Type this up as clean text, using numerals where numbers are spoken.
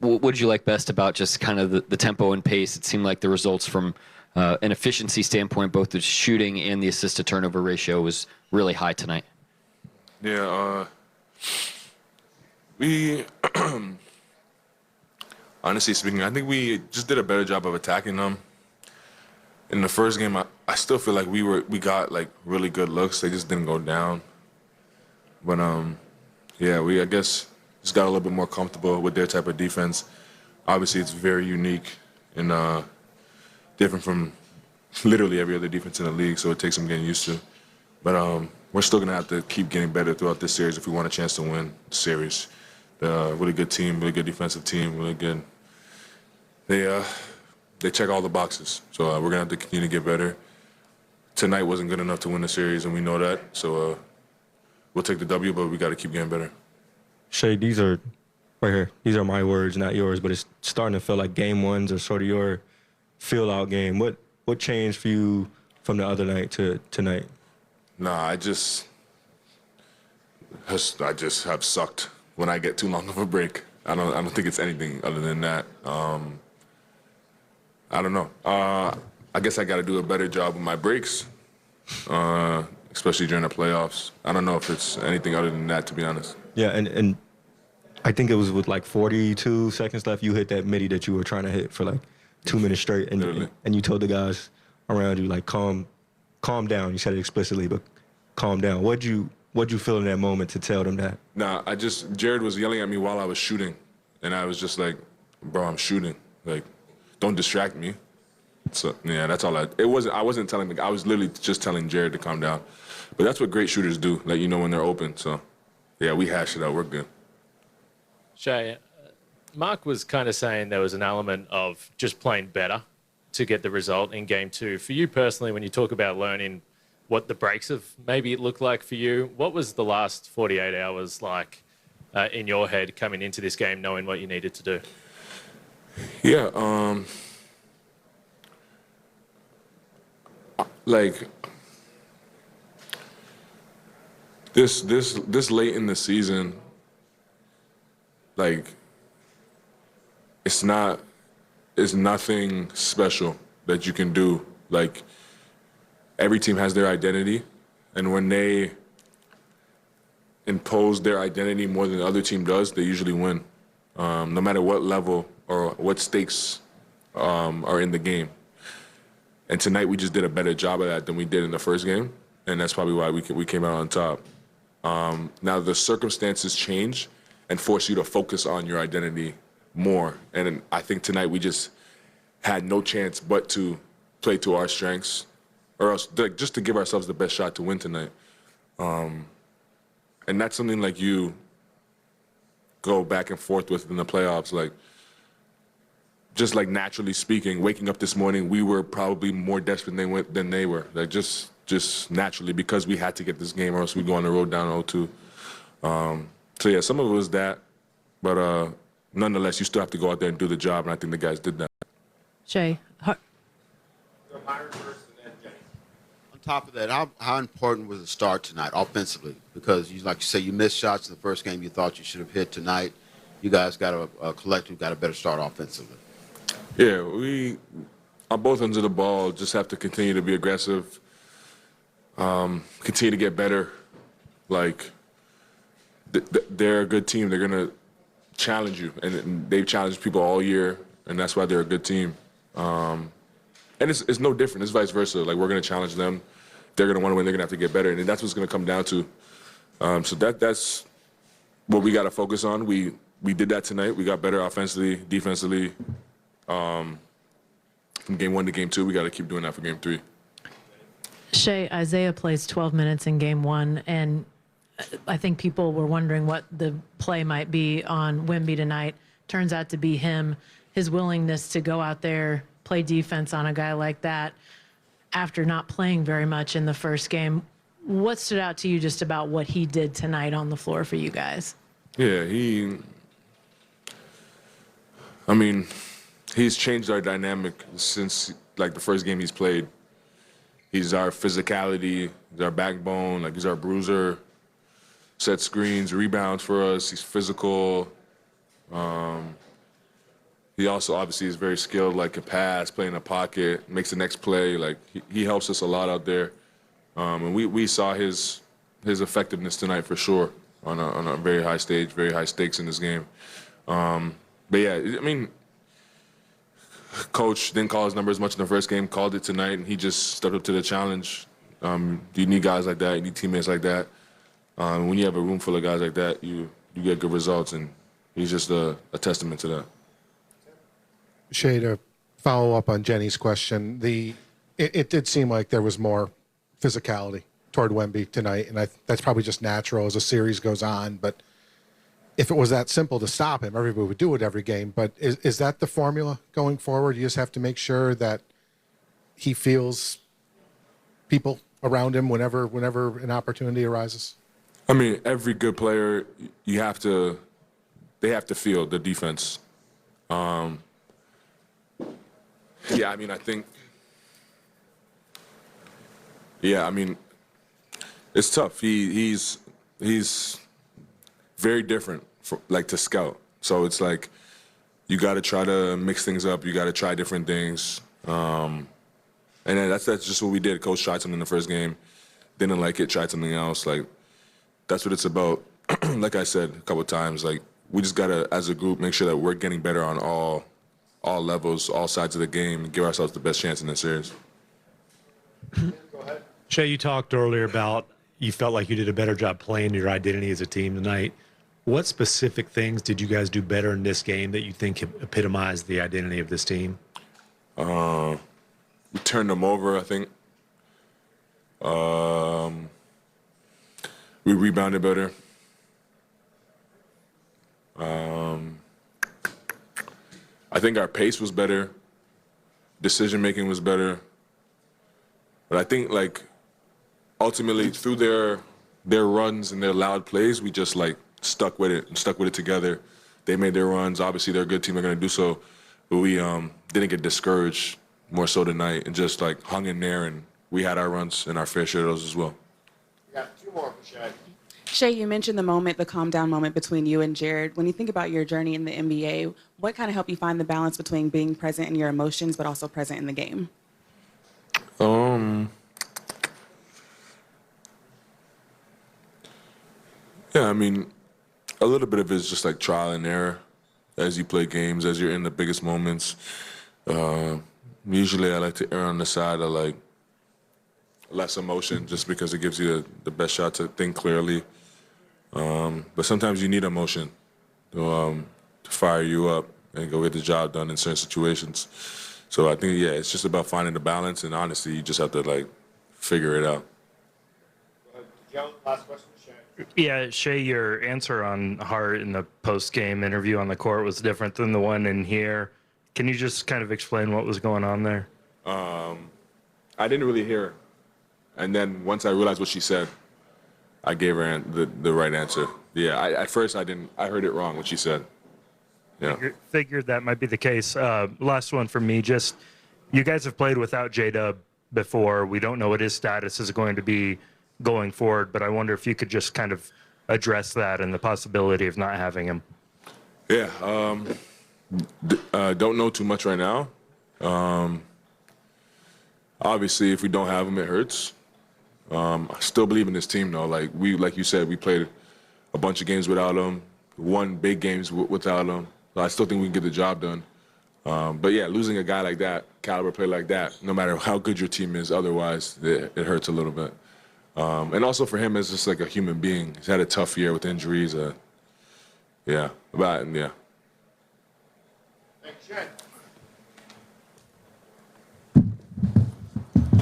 What did you like best about just kind of the tempo and pace? It seemed like the results from an efficiency standpoint, both the shooting and the assist-to-turnover ratio was really high tonight. Yeah, we, honestly speaking, I think we just did a better job of attacking them. In the first game, I still feel like we got like really good looks. They just didn't go down. But yeah, I guess just got a little bit more comfortable with their type of defense. Obviously, it's very unique and different from literally every other defense in the league, so it takes some getting used to. But we're still gonna have to keep getting better throughout this series if we want a chance to win the series. Really good team, really good defensive team, really good. They check all the boxes, so we're gonna have to continue to get better. Tonight wasn't good enough to win the series, and we know that. So we'll take the W, but we got to keep getting better. Shai, these are right here. These are my words, not yours. But it's starting to feel like game ones are sort of your feel-out game. What changed for you from the other night to tonight? Nah, I just have sucked when I get too long of a break. I don't think it's anything other than that. I don't know. I guess I got to do a better job with my breaks, especially during the playoffs. I don't know if it's anything other than that, to be honest. Yeah, and I think it was with like 42 seconds left, you hit that midi that you were trying to hit for like 2 minutes straight, and you told the guys around you, like, calm down. You said it explicitly, but calm down. What'd you feel in that moment to tell them that? Nah, Jared was yelling at me while I was shooting, and I was just like, bro, I'm shooting. Like, don't distract me. So yeah, that's all. I wasn't telling the guy. I was literally just telling Jared to calm down. But that's what great shooters do, let you know when they're open. So yeah, we hashed it out. We're good. Shai, Mark was kind of saying there was an element of just playing better to get the result in game two. For you personally, when you talk about learning what the breaks have maybe it looked like for you, what was the last 48 hours like in your head coming into this game, knowing what you needed to do? Yeah, like this late in the season, like it's nothing special that you can do. Like every team has their identity, and when they impose their identity more than the other team does, they usually win, no matter what level or what stakes are in the game. And tonight we just did a better job of that than we did in the first game, and that's probably why we came out on top. Now the circumstances change and force you to focus on your identity more, and I think tonight we just had no chance but to play to our strengths, or else just to give ourselves the best shot to win tonight. And that's something like you go back and forth with in the playoffs. Like, just like naturally speaking, waking up this morning, we were probably more desperate than they were. Like just naturally, because we had to get this game, or else we'd go on the road down 0-2. So yeah, some of it was that, but nonetheless, you still have to go out there and do the job, and I think the guys did that. Shai. On top of that, how important was the start tonight offensively? Because like you say, you missed shots in the first game you thought you should have hit tonight. You guys got a collective, got a better start offensively. Yeah, we on both ends of the ball just have to continue to be aggressive, continue to get better. Like they're a good team. They're gonna challenge you, and they've challenged people all year, and that's why they're a good team. And it's no different. It's vice versa. Like, we're gonna challenge them. They're gonna want to win. They're gonna have to get better, and that's what's gonna come down to. So that's what we got to focus on. We did that tonight. We got better offensively, defensively. From game one to game two, we got to keep doing that for game three. Shai, Isaiah plays 12 minutes in game one, and I think people were wondering what the play might be on Wemby tonight. Turns out to be him, his willingness to go out there, play defense on a guy like that after not playing very much in the first game. What stood out to you just about what he did tonight on the floor for you guys? Yeah, he's changed our dynamic since, like, the first game he's played. He's our physicality, he's our backbone, like, he's our bruiser, set screens, rebounds for us, he's physical. he also obviously is very skilled, like can pass, play in the pocket, makes the next play. Like he helps us a lot out there. And we saw his effectiveness tonight for sure on a very high stage, very high stakes in this game. But yeah, I mean, coach didn't call his number as much in the first game, called it tonight, and he just stepped up to the challenge. You need guys like that, you need teammates like that. When you have a room full of guys like that, you get good results, and he's just a testament to that. Shai, to follow up on Jenny's question, it did seem like there was more physicality toward Wemby tonight, and that's probably just natural as the series goes on. But if it was that simple to stop him, everybody would do it every game. But is that the formula going forward? You just have to make sure that he feels people around him whenever an opportunity arises? I mean, every good player, they have to feel the defense. Yeah, I mean, it's tough. He's very different to scout. So it's like you got to try to mix things up. You got to try different things. And then that's just what we did. Coach tried something in the first game, didn't like it, tried something else. Like, that's what it's about. Like I said a couple of times, like, we just got to, as a group, make sure that we're getting better on all levels, all sides of the game, and give ourselves the best chance in this series. Shai, you talked earlier about you felt like you did a better job playing your identity as a team tonight. What specific things did you guys do better in this game that you think epitomized the identity of this team? We turned them over, I think. We rebounded better. I think our pace was better. Decision-making was better. But I think, like, ultimately through their runs and their loud plays, we just, like, stuck with it together. They made their runs. Obviously, they're a good team. They're going to do so. But we didn't get discouraged more so tonight and just, like, hung in there, and we had our runs and our fair share of those as well. We got two more for Shai. Shai, you mentioned the calm down moment between you and Jared. When you think about your journey in the NBA, what kind of helped you find the balance between being present in your emotions but also present in the game? Yeah, I mean, a little bit of it is just like trial and error as you play games, as you're in the biggest moments. Usually I like to err on the side of, like, less emotion just because it gives you the best shot to think clearly. But sometimes you need emotion to fire you up and go get the job done in certain situations. So I think, yeah, it's just about finding the balance, and honestly, you just have to, like, figure it out. Joe, last question. Yeah, Shai, your answer on Hart in the post-game interview on the court was different than the one in here. Can you just kind of explain what was going on there? I didn't really hear her. And then once I realized what she said, I gave her the right answer. Yeah, at first I heard it wrong what she said. Yeah. Figured that might be the case. Last one from me, just you guys have played without J-Dub before. We don't know what his status is going to be going forward, but I wonder if you could just kind of address that and the possibility of not having him. Yeah, don't know too much right now. Obviously, if we don't have him, it hurts. I still believe in this team, though. Like you said, we played a bunch of games without him, won big games without him. So I still think we can get the job done. But yeah, losing a guy like that, caliber player like that, no matter how good your team is, otherwise it hurts a little bit. And also for him as just like a human being, he's had a tough year with injuries. Yeah. Thanks, Shai.